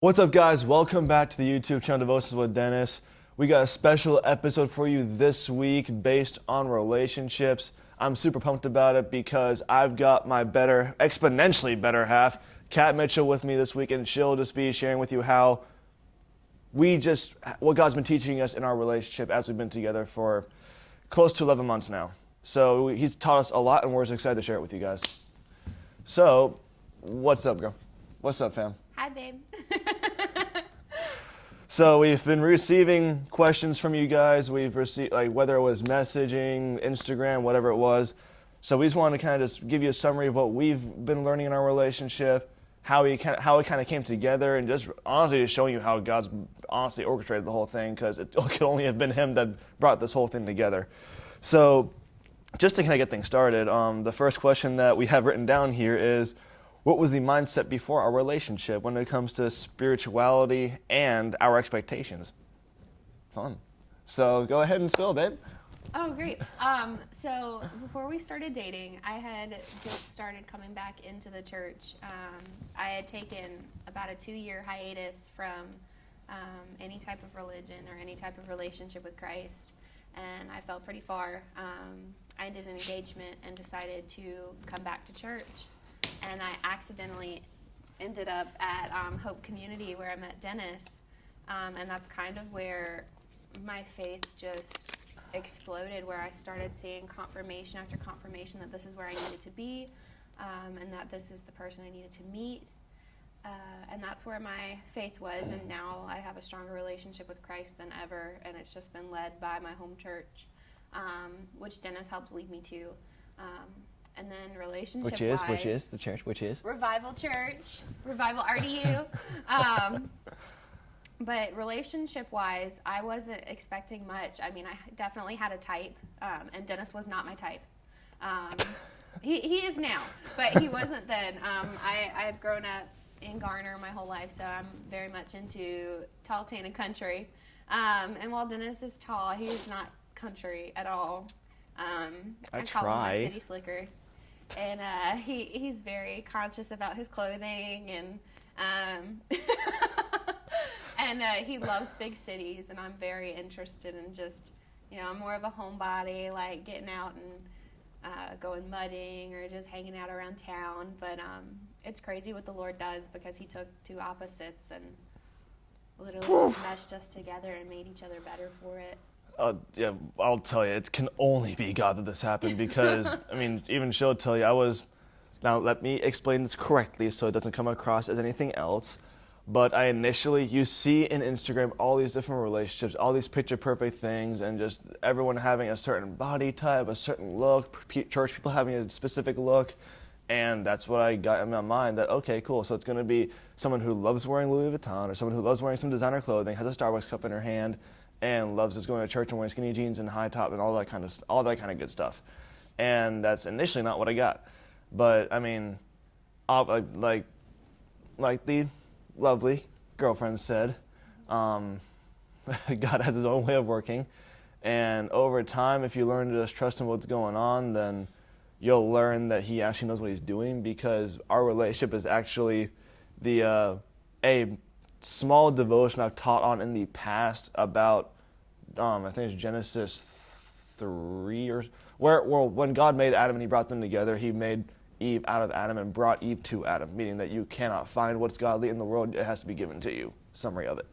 What's up, guys? Welcome back to the YouTube channel Devotions with Dennis. We got a special episode for you this week based on relationships. I'm super pumped about it because I've got my exponentially better half, Kat Mitchell, with me this week, and she'll just be sharing with you how what God's been teaching us in our relationship as we've been together for close to 11 months now. So he's taught us a lot, and we're just excited to share it with you guys. So, what's up, girl? What's up, fam? Hi, babe. So we've been receiving questions from you guys. We've received, whether it was messaging, Instagram, whatever it was. So we just want to kind of just give you a summary of what we've been learning in our relationship, how it kind of came together, and just honestly just showing you how God's honestly orchestrated the whole thing, because it could only have been Him that brought this whole thing together. So just to kind of get things started, the first question that we have written down here is, what was the mindset before our relationship when it comes to spirituality and our expectations? Fun. So go ahead and spill, babe. Oh, great. So before we started dating, I had just started coming back into the church. I had taken about a 2-year hiatus from any type of religion or any type of relationship with Christ, and I fell pretty far. I ended an engagement and decided to come back to church. And I accidentally ended up at Hope Community, where I met Dennis, and that's kind of where my faith just exploded, where I started seeing confirmation after confirmation that this is where I needed to be, and that this is the person I needed to meet, and that's where my faith was. And now I have a stronger relationship with Christ than ever, and it's just been led by my home church, which Dennis helped lead me to. And then relationship-wise... Which is the church? Which is? Revival Church. Revival RDU. But relationship-wise, I wasn't expecting much. I mean, I definitely had a type, and Dennis was not my type. He is now, but he wasn't then. I've grown up in Garner my whole life, so I'm very much into tall, tan, and country. And while Dennis is tall, he is not country at all. I call him a city slicker. And he's very conscious about his clothing, and and he loves big cities, and I'm very interested in just, I'm more of a homebody, like getting out and going mudding or just hanging out around town. But it's crazy what the Lord does, because He took two opposites and literally just meshed us together and made each other better for it. Yeah, I'll tell you, it can only be God that this happened, because, I mean, even she'll tell you, now let me explain this correctly so it doesn't come across as anything else, but you see in Instagram all these different relationships, all these picture-perfect things, and just everyone having a certain body type, a certain look, church people having a specific look, and that's what I got in my mind, that, okay, cool, so it's going to be someone who loves wearing Louis Vuitton, or someone who loves wearing some designer clothing, has a Starbucks cup in her hand, and loves just going to church and wearing skinny jeans and high top and all that kind of good stuff. And that's initially not what I got. But I mean, like the lovely girlfriend said, God has His own way of working. And over time, if you learn to just trust in what's going on, then you'll learn that He actually knows what He's doing, because our relationship is actually a small devotion I've taught on in the past about, I think it's Genesis 3, where when God made Adam and He brought them together, He made Eve out of Adam and brought Eve to Adam, meaning that you cannot find what's godly in the world, it has to be given to you. Summary of it.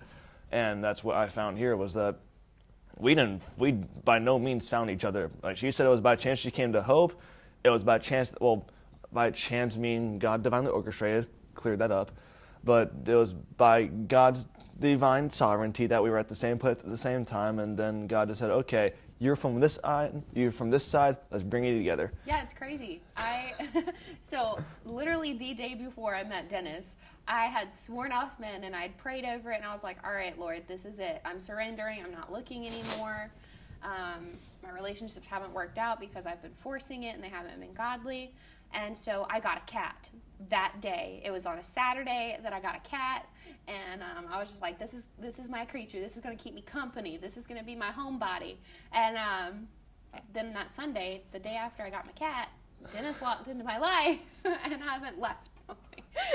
And that's what I found here, was that we by no means found each other. Like she said, it was by chance she came to Hope. It was by chance, by chance meaning God divinely orchestrated, cleared that up. But it was by God's divine sovereignty that we were at the same place at the same time, and then God just said, okay, you're from this side, let's bring you together. Yeah, it's crazy. So literally the day before I met Dennis, I had sworn off men, and I'd prayed over it, and I was like, all right, Lord, this is it. I'm surrendering. I'm not looking anymore. My relationships haven't worked out because I've been forcing it, and they haven't been godly. And so I got a cat that day. It was on a Saturday that I got a cat, and I was just like, this is my creature. This is going to keep me company. This is going to be my homebody. And then that Sunday, the day after I got my cat, Dennis walked into my life and hasn't left.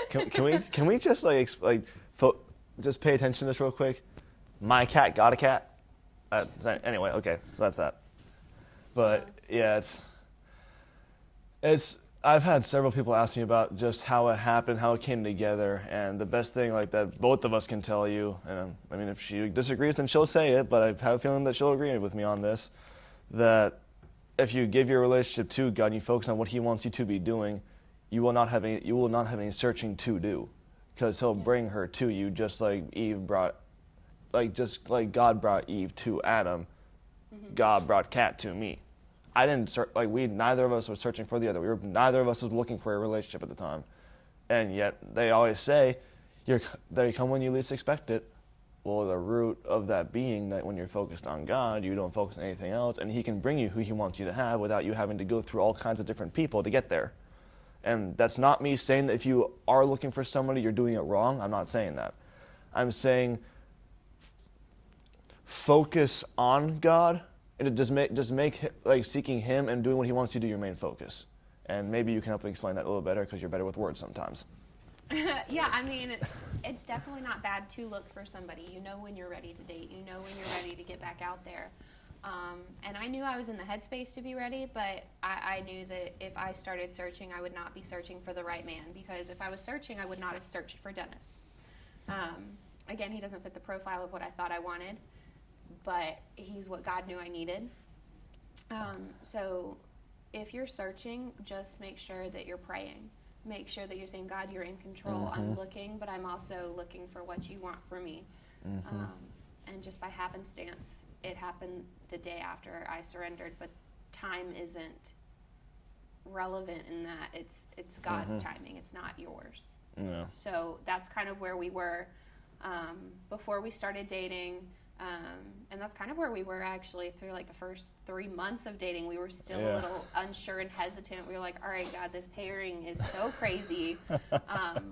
Can we just just pay attention to this real quick. My cat got a cat. Anyway, okay, so that's that. But yeah, it's. I've had several people ask me about just how it happened, how it came together, and the best thing like that both of us can tell you. And I mean, if she disagrees, then she'll say it. But I have a feeling that she'll agree with me on this. That if you give your relationship to God and you focus on what He wants you to be doing, you will not have any searching to do, because He'll bring her to you, just like God brought Eve to Adam. God brought Kat to me. I didn't neither of us was searching for the other. Neither of us was looking for a relationship at the time, and yet they always say, they come when you least expect it. Well, the root of that being that when you're focused on God, you don't focus on anything else, and He can bring you who He wants you to have without you having to go through all kinds of different people to get there. And that's not me saying that if you are looking for somebody, you're doing it wrong. I'm not saying that. I'm saying focus on God. And just make seeking Him and doing what He wants you to do your main focus. And maybe you can help me explain that a little better, because you're better with words sometimes. Yeah, I mean, it's definitely not bad to look for somebody. You know when you're ready to date. You know when you're ready to get back out there. And I knew I was in the headspace to be ready, but I knew that if I started searching, I would not be searching for the right man. Because if I was searching, I would not have searched for Dennis. Again, he doesn't fit the profile of what I thought I wanted, but he's what God knew I needed. So if you're searching, just make sure that you're praying. Make sure that you're saying, God, you're in control. Mm-hmm. I'm looking, but I'm also looking for what you want for me. Mm-hmm. And just by happenstance, it happened the day after I surrendered, but time isn't relevant in that it's God's timing. It's not yours. Yeah. So that's kind of where we were before we started dating. And that's kind of where we were actually through like the first 3 months of dating. We were still a little unsure and hesitant. We were like, all right, God, this pairing is so crazy.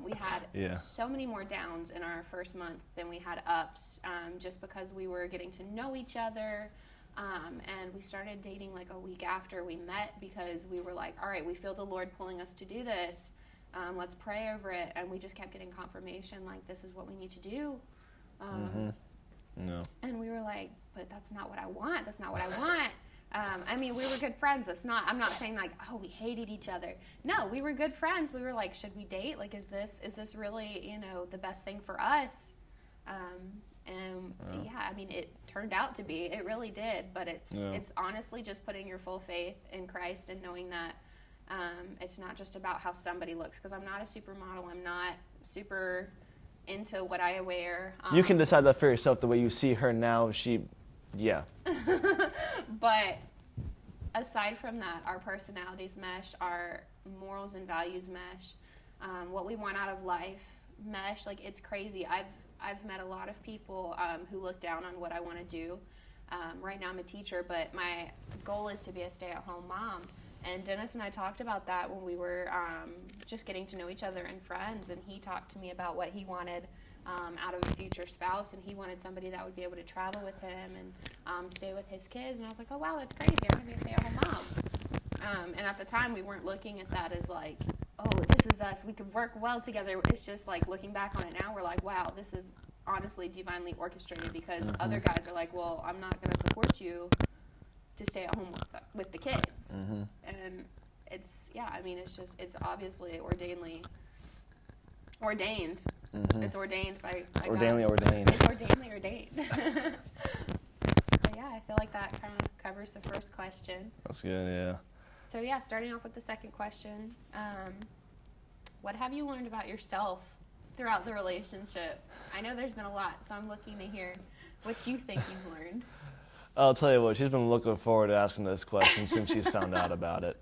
We had so many more downs in our first month than we had ups, just because we were getting to know each other. And we started dating like a week after we met, because we were like, all right, we feel the Lord pulling us to do this. Let's pray over it. And we just kept getting confirmation, like, this is what we need to do. No. And we were like, but that's not what I want. That's not what I want. I mean, we were good friends. I'm not saying like, oh, we hated each other. No, we were good friends. We were like, should we date? Like, is this really, the best thing for us? I mean, it turned out to be. It really did. But it's honestly just putting your full faith in Christ and knowing that it's not just about how somebody looks. Because I'm not a supermodel. I'm not super into what I wear. You can decide that for yourself the way you see her now. But aside from that, our personalities mesh, our morals and values mesh, what we want out of life mesh. Like, it's crazy. I've met a lot of people who look down on what I want to do. Right now I'm a teacher, but my goal is to be a stay-at-home mom. And Dennis and I talked about that when we were just getting to know each other and friends, and he talked to me about what he wanted out of a future spouse, and he wanted somebody that would be able to travel with him and stay with his kids. And I was like, oh, wow, that's crazy. I'm going to be a stay-at-home mom. And at the time, we weren't looking at that as like, oh, this is us. We could work well together. It's just like, looking back on it now, we're like, wow, this is honestly divinely orchestrated, because other guys are like, well, I'm not going to support you to stay at home with the kids. And it's obviously ordained. It's ordained by ordainedly God. ordained. It's ordainedly ordained. But yeah, I feel like that kind of covers the first question. That's good, yeah. So yeah, starting off with the second question, what have you learned about yourself throughout the relationship? I know there's been a lot, so I'm looking to hear what you think you've learned. I'll tell you what, she's been looking forward to asking this question since she's found out about it.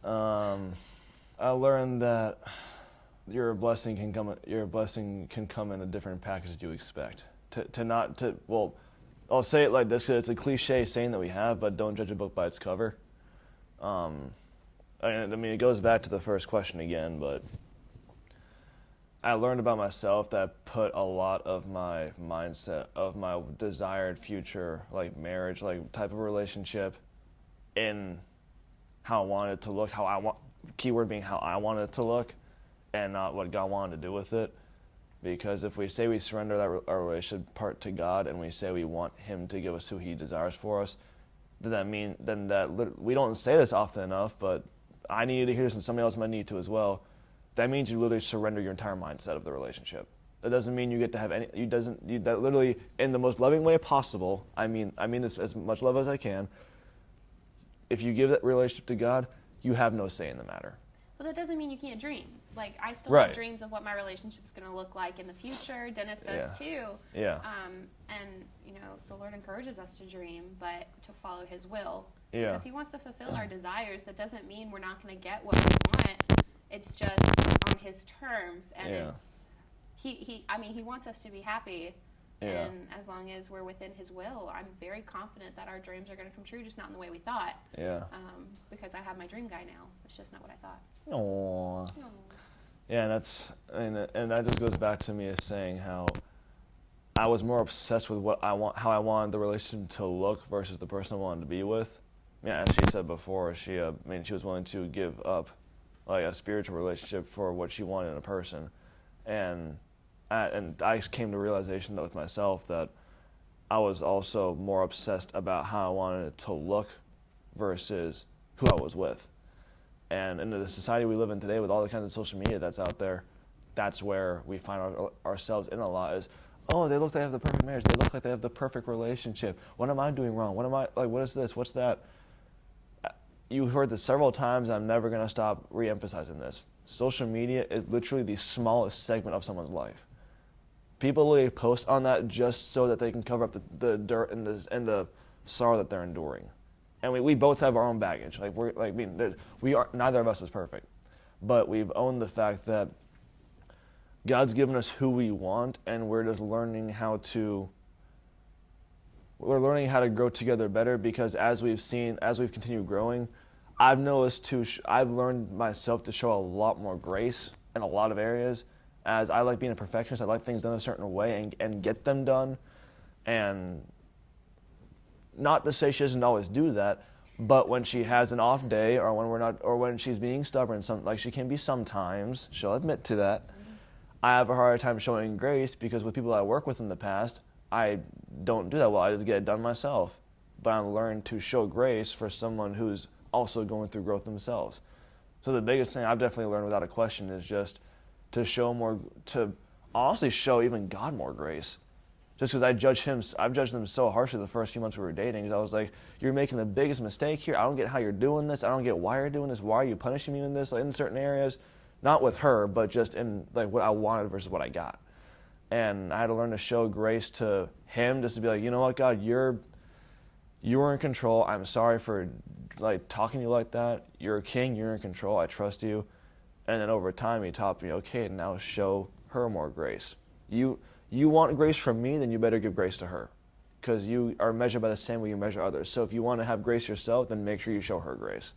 I learned that your blessing can come in a different package that you expect. I'll say it like this, 'cause it's a cliche saying that we have, but don't judge a book by its cover. I mean, it goes back to the first question again, but I learned about myself that put a lot of my mindset of my desired future, like marriage, like type of relationship, in how I wanted it to look, keyword being how I wanted it to look, and not what God wanted to do with it. Because if we say we surrender our relationship part to God and we say we want Him to give us who He desires for us, we don't say this often enough, but I needed to hear this and somebody else might need to as well. That means you literally surrender your entire mindset of the relationship. That doesn't mean you get to have any. That literally, in the most loving way possible. I mean this as much love as I can. If you give that relationship to God, you have no say in the matter. Well, that doesn't mean you can't dream. Like, I still Right. have dreams of what my relationship is going to look like in the future. Dennis does too. Yeah. And, the Lord encourages us to dream, but to follow His will. Yeah. Because He wants to fulfill our desires. That doesn't mean we're not going to get what we want. It's just on His terms. And it's, He wants us to be happy. Yeah. And as long as we're within His will, I'm very confident that our dreams are going to come true, just not in the way we thought. Yeah. Because I have my dream guy now. It's just not what I thought. Aww. Aww. Yeah, and that just goes back to me as saying how I was more obsessed with how I wanted the relationship to look versus the person I wanted to be with. Yeah, as she said before, she was willing to give up like a spiritual relationship for what she wanted in a person, and I came to realization that with myself that I was also more obsessed about how I wanted it to look versus who I was with. And in the society we live in today, with all the kinds of social media that's out there, that's where we find ourselves in a lot is, oh, they look like they have the perfect marriage. They look like they have the perfect relationship. What am I doing wrong? What is this? What's that? You've heard this several times. I'm never going to stop re-emphasizing this. Social media is literally the smallest segment of someone's life. People literally post on that just so that they can cover up the dirt and the sorrow that they're enduring. And we both have our own baggage. Neither of us is perfect, but we've owned the fact that God's given us who we want, and we're just learning how to grow together better. Because as we've continued growing, I've learned myself to show a lot more grace in a lot of areas. As I like being a perfectionist, I like things done a certain way and get them done, and not to say she doesn't always do that, but when she has an off day or when she's being stubborn, like she can be sometimes, she'll admit to that. I have a harder time showing grace because with people I work with in the past, I don't do that well. I just get it done myself. But I'm learning to show grace for someone who's also going through growth themselves. So the biggest thing I've definitely learned without a question is just to honestly show even God more grace. Just because I've judged them so harshly the first few months we were dating. Because I was like, you're making the biggest mistake here. I don't get how you're doing this. I don't get why you're doing this. Why are you punishing me in this, like, in certain areas? Not with her, but just in like what I wanted versus what I got. And I had to learn to show grace to him, just to be like, you know what, God, you were in control. I'm sorry for like talking to you like that. You're a king. You're in control. I trust you. And then over time, he taught me, okay, now show her more grace. You want grace from me, then you better give grace to her, because you are measured by the same way you measure others. So if you want to have grace yourself, then make sure you show her grace.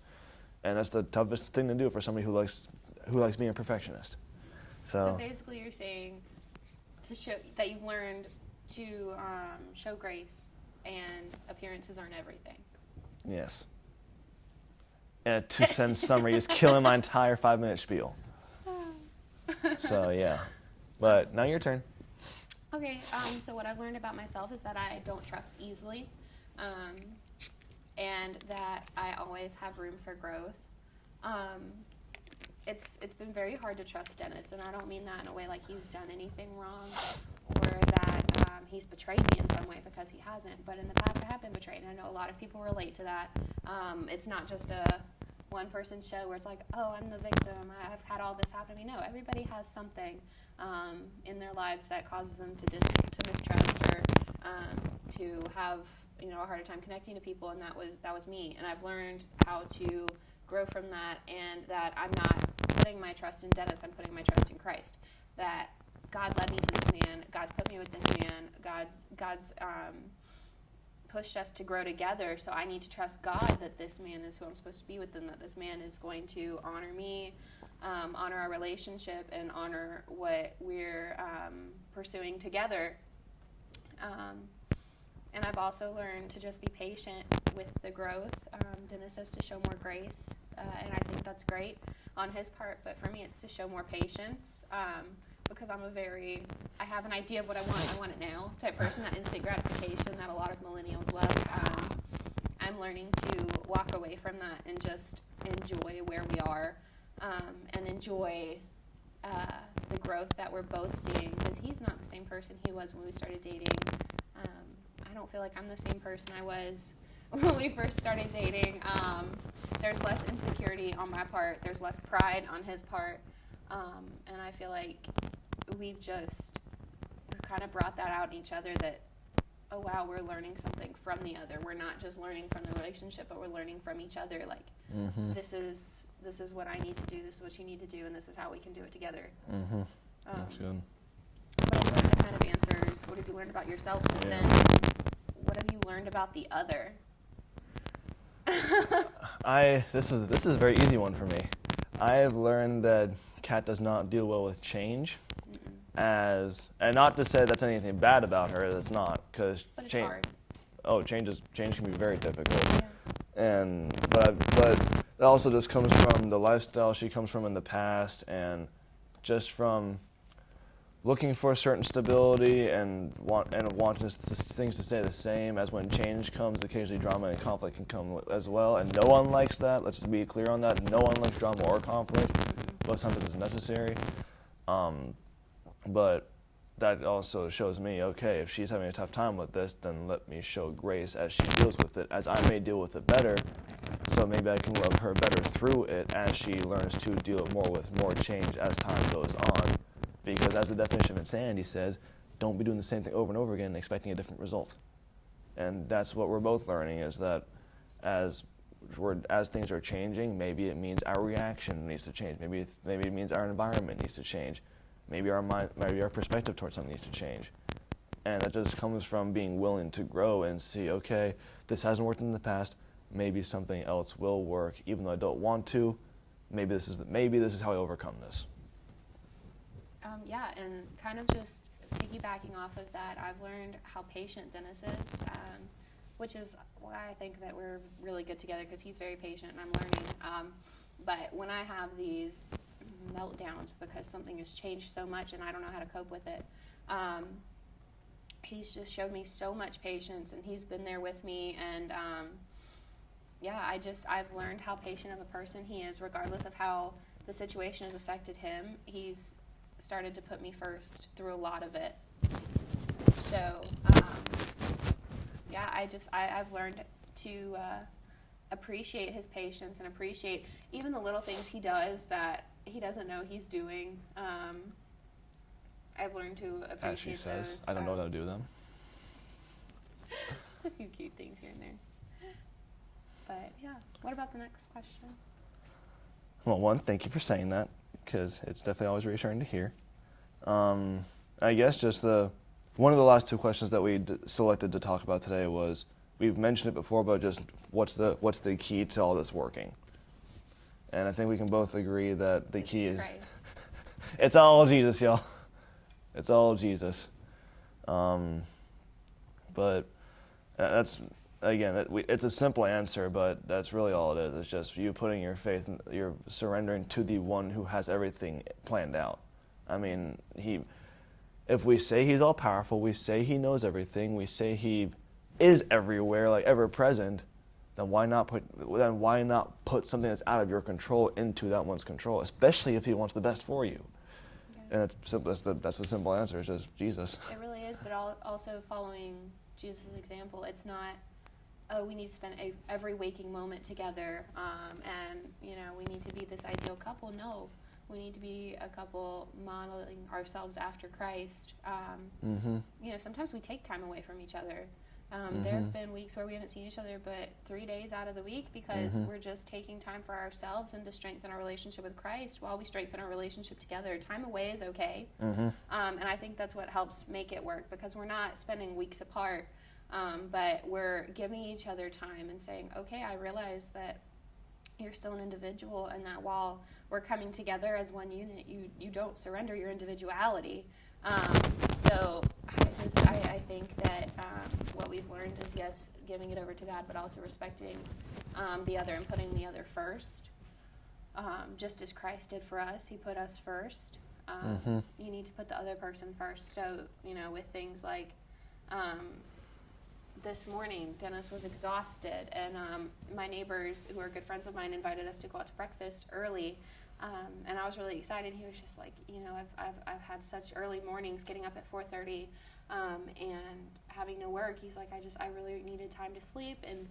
And that's the toughest thing to do for somebody who likes being a perfectionist. So basically you're saying to show that you've learned to show grace, and appearances aren't everything. Yes. And a 2-sentence summary is killing my entire 5-minute spiel. So yeah. But now your turn. Okay, so what I've learned about myself is that I don't trust easily, and that I always have room for growth. It's been very hard to trust Dennis, and I don't mean that in a way like he's done anything wrong or that he's betrayed me in some way, because he hasn't. But in the past, I have been betrayed, and I know a lot of people relate to that. It's not just a one-person show where it's like, oh, I'm the victim, I've had all this happen to me. No, everybody has something in their lives that causes them to mistrust or to have a harder time connecting to people, and that was me. And I've learned how to grow from that, and that I'm not putting my trust in Dennis, I'm putting my trust in Christ. That God led me to this man, God's put me with this man, God's pushed us to grow together, so I need to trust God that this man is who I'm supposed to be with, and that this man is going to honor me, honor our relationship, and honor what we're pursuing together. And I've also learned to just be patient with the growth. Dennis says to show more grace, and I think that's great on his part, but for me it's to show more patience, because I have an idea of what I want it now type person, that instant gratification that a lot of millennials love. I'm learning to walk away from that and just enjoy where we are, and enjoy the growth that we're both seeing, because he's not the same person he was when we started dating. I don't feel like I'm the same person I was when we first started dating. There's less insecurity on my part. There's less pride on his part. And I feel like we've kind of brought that out in each other, that, oh wow, we're learning something from the other. We're not just learning from the relationship, but we're learning from each other. Like, this is what I need to do, this is what you need to do, and this is how we can do it together. That's good. But I feel like that kind of answers, what have you learned about yourself, and then what have you learned about the other? This is a very easy one for me. I have learned that Kat does not deal well with change, and not to say that's anything bad about her. It's not, because But it's hard. Change can be very difficult, but it also just comes from the lifestyle she comes from in the past, and just from looking for a certain stability and wanting things to stay the same. As when change comes, occasionally drama and conflict can come as well, and no one likes that. Let's just be clear on that. No one likes drama or conflict, but sometimes it's necessary. But that also shows me, okay, if she's having a tough time with this, then let me show grace as she deals with it, as I may deal with it better. So maybe I can love her better through it as she learns to deal more with more change as time goes on. Because as the definition of insanity says, don't be doing the same thing over and over again and expecting a different result. And that's what we're both learning, is that as things are changing, maybe it means our reaction needs to change. Maybe it means our environment needs to change. Maybe our perspective towards something needs to change. And that just comes from being willing to grow and see, okay, this hasn't worked in the past. Maybe something else will work, even though I don't want to. Maybe this is how I overcome this. And kind of just piggybacking off of that, I've learned how patient Dennis is, which is why I think that we're really good together, because he's very patient and I'm learning. But when I have these meltdowns because something has changed so much and I don't know how to cope with it, he's just showed me so much patience, and he's been there with me, and I've learned how patient of a person he is, regardless of how the situation has affected him. He's started to put me first through a lot of it. So, I've learned to appreciate his patience and appreciate even the little things he does that he doesn't know he's doing. I've learned to appreciate as she says, those. I don't know how to do them. Just a few cute things here and there. But yeah, what about the next question? Well, one, thank you for saying that, because it's definitely always reassuring to hear. I guess just one of the last two questions that we selected to talk about today was, we've mentioned it before, but just what's the key to all this working? And I think we can both agree that the key is it's all Jesus, y'all. It's all Jesus. But that's, again, it's a simple answer, but that's really all it is. It's just you putting your faith, and you're surrendering to the one who has everything planned out. I mean, if we say he's all powerful, we say he knows everything, we say he is everywhere, like ever present, then why not put something that's out of your control into that one's control, especially if he wants the best for you? Yeah. And that's the simple answer. It's just Jesus. It really is, but also following Jesus' example. It's not, oh, we need to spend every waking moment together, and we need to be this ideal couple. No, we need to be a couple modeling ourselves after Christ. Sometimes we take time away from each other. There have been weeks where we haven't seen each other but 3 days out of the week, because we're just taking time for ourselves and to strengthen our relationship with Christ while we strengthen our relationship together. Time away is okay. And I think that's what helps make it work, because we're not spending weeks apart, but we're giving each other time and saying, okay, I realize that you're still an individual, and that while we're coming together as one unit, you don't surrender your individuality. So I think that what we've learned is, yes, giving it over to God, but also respecting the other and putting the other first. Just as Christ did for us, he put us first. You need to put the other person first. So, with things like this morning, Dennis was exhausted, and my neighbors, who are good friends of mine, invited us to go out to breakfast early. And I was really excited. He was just like, I've had such early mornings, getting up at 4:30 and having to work. He's like, I really needed time to sleep. And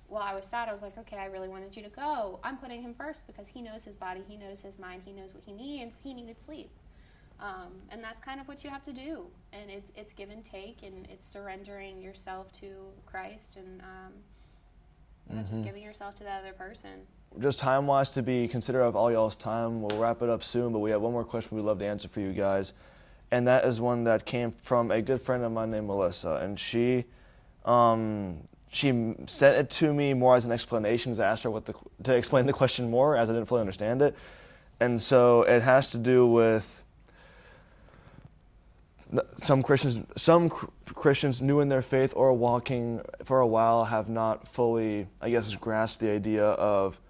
while I was sad, I was like, okay, I really wanted you to go. I'm putting him first because he knows his body, he knows his mind, he knows what he needs. He needed sleep. And that's kind of what you have to do. And it's give and take, and it's surrendering yourself to Christ, and just giving yourself to that other person. Just time-wise, to be considerate of all y'all's time, we'll wrap it up soon, but we have one more question we'd love to answer for you guys. And that is one that came from a good friend of mine named Melissa. And she sent it to me more as an explanation. I asked her to explain the question more, as I didn't fully understand it. And so it has to do with some Christians new in their faith or walking for a while have not fully, grasped the idea of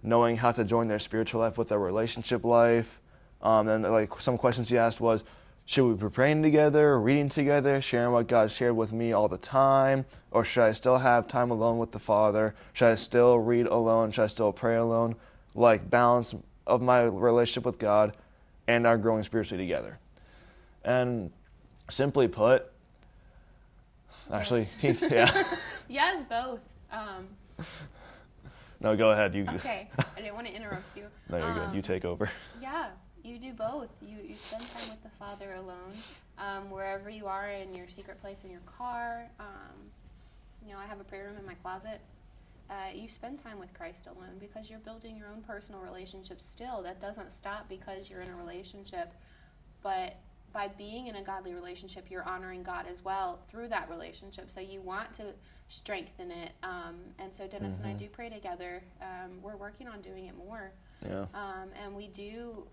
knowing how to join their spiritual life with their relationship life. And some questions he asked was, should we be praying together, reading together, sharing what God shared with me all the time? Or should I still have time alone with the Father? Should I still read alone? Should I still pray alone? Balance of my relationship with God and our growing spiritually together. And simply put, actually, yes. yeah. Yes, both. No, go ahead. Okay, I didn't want to interrupt you. No, you're good. You take over. Yeah, you do both. You spend time with the Father alone, wherever you are, in your secret place in your car. I have a prayer room in my closet. You spend time with Christ alone because you're building your own personal relationship still. That doesn't stop because you're in a relationship, but by being in a godly relationship, you're honoring God as well through that relationship. So you want to strengthen it. And so Dennis and I do pray together. We're working on doing it more. Yeah. And we do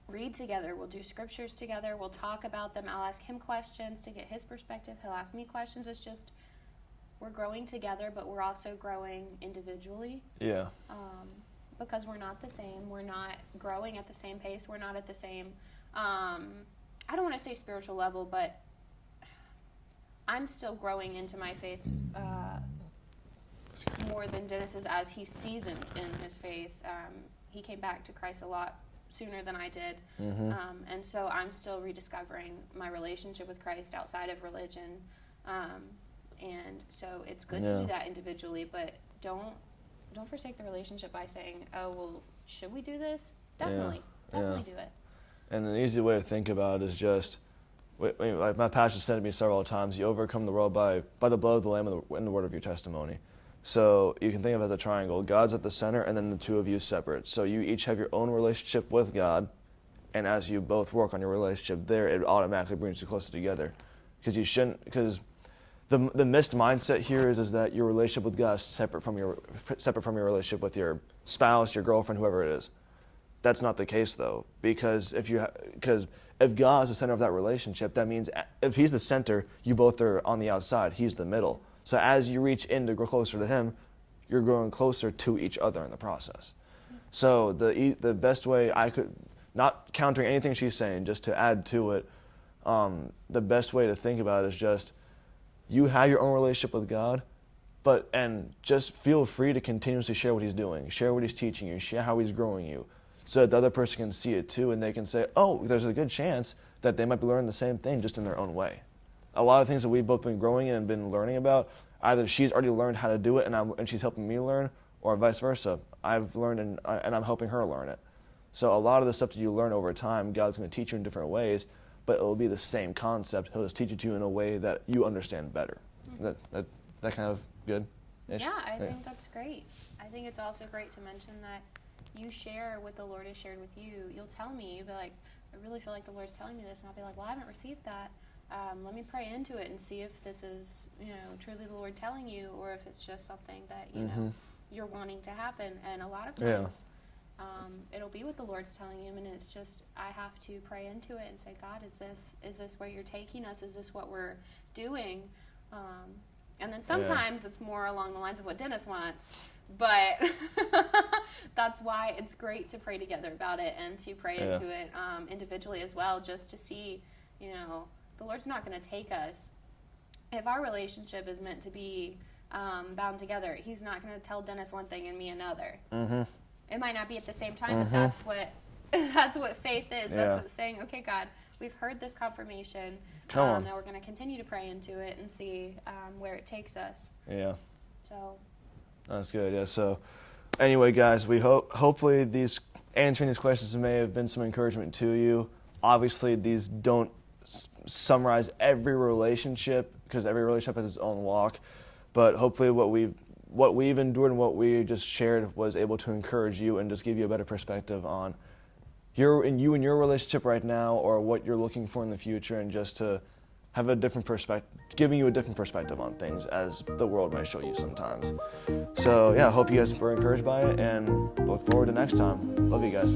read together. We'll do scriptures together. We'll talk about them. I'll ask him questions to get his perspective. He'll ask me questions. It's just we're growing together, but we're also growing individually. Yeah. Because we're not the same. We're not growing at the same pace. We're not at the same I don't want to say spiritual level, but I'm still growing into my faith more than Dennis is, as he's seasoned in his faith. He came back to Christ a lot sooner than I did. And so I'm still rediscovering my relationship with Christ outside of religion. And so it's good to do that individually, but don't forsake the relationship by saying, oh, well, should we do this? Definitely do it. And an easy way to think about it is just, my pastor said to me several times, you overcome the world by the blood of the Lamb and the word of your testimony. So you can think of it as a triangle. God's at the center, and then the two of you separate. So you each have your own relationship with God, and as you both work on your relationship there, it automatically brings you closer together. Because the missed mindset here is that your relationship with God is separate from your relationship with your spouse, your girlfriend, whoever it is. That's not the case, though, because if God is the center of that relationship, that means if He's the center, you both are on the outside. He's the middle. So as you reach in to grow closer to Him, you're growing closer to each other in the process. So the best way I could, not countering anything she's saying, just to add to it, the best way to think about it is just you have your own relationship with God, and just feel free to continuously share what He's doing, share what He's teaching you, share how He's growing you, so that the other person can see it too, and they can say, oh, there's a good chance that they might be learning the same thing just in their own way. A lot of things that we've both been growing in and been learning about, either she's already learned how to do it and she's helping me learn, or vice versa. I've learned and I'm helping her learn it. So a lot of the stuff that you learn over time, God's going to teach you in different ways, but it will be the same concept. He'll just teach it to you in a way that you understand better. That kind of good? Yeah, I think that's great. I think it's also great to mention that you share what the Lord has shared with you. You'll tell me, you'll be like, I really feel like the Lord's telling me this, and I'll be like, well, I haven't received that. Let me pray into it and see if this is, truly the Lord telling you, or if it's just something that you're wanting to happen. And a lot of times, it'll be what the Lord's telling you, and it's just I have to pray into it and say, God, is this where you're taking us? Is this what we're doing? And then sometimes it's more along the lines of what Dennis wants. But that's why it's great to pray together about it and to pray into it individually as well, just to see, the Lord's not going to take us. If our relationship is meant to be bound together, he's not going to tell Dennis one thing and me another. Mm-hmm. It might not be at the same time, but that's what faith is. Yeah. That's what saying, okay, God, we've heard this confirmation. Come on. Now we're going to continue to pray into it and see where it takes us. Yeah. So That's good. Yeah. So, anyway, guys, we hopefully answering these questions may have been some encouragement to you. Obviously, these don't summarize every relationship because every relationship has its own walk. But hopefully, what we've endured and what we just shared was able to encourage you and just give you a better perspective on you and your relationship right now, or what you're looking for in the future, and just to have a different perspective, giving you a different perspective on things as the world might show you sometimes. So yeah, I hope you guys were encouraged by it, and look forward to next time. Love you guys.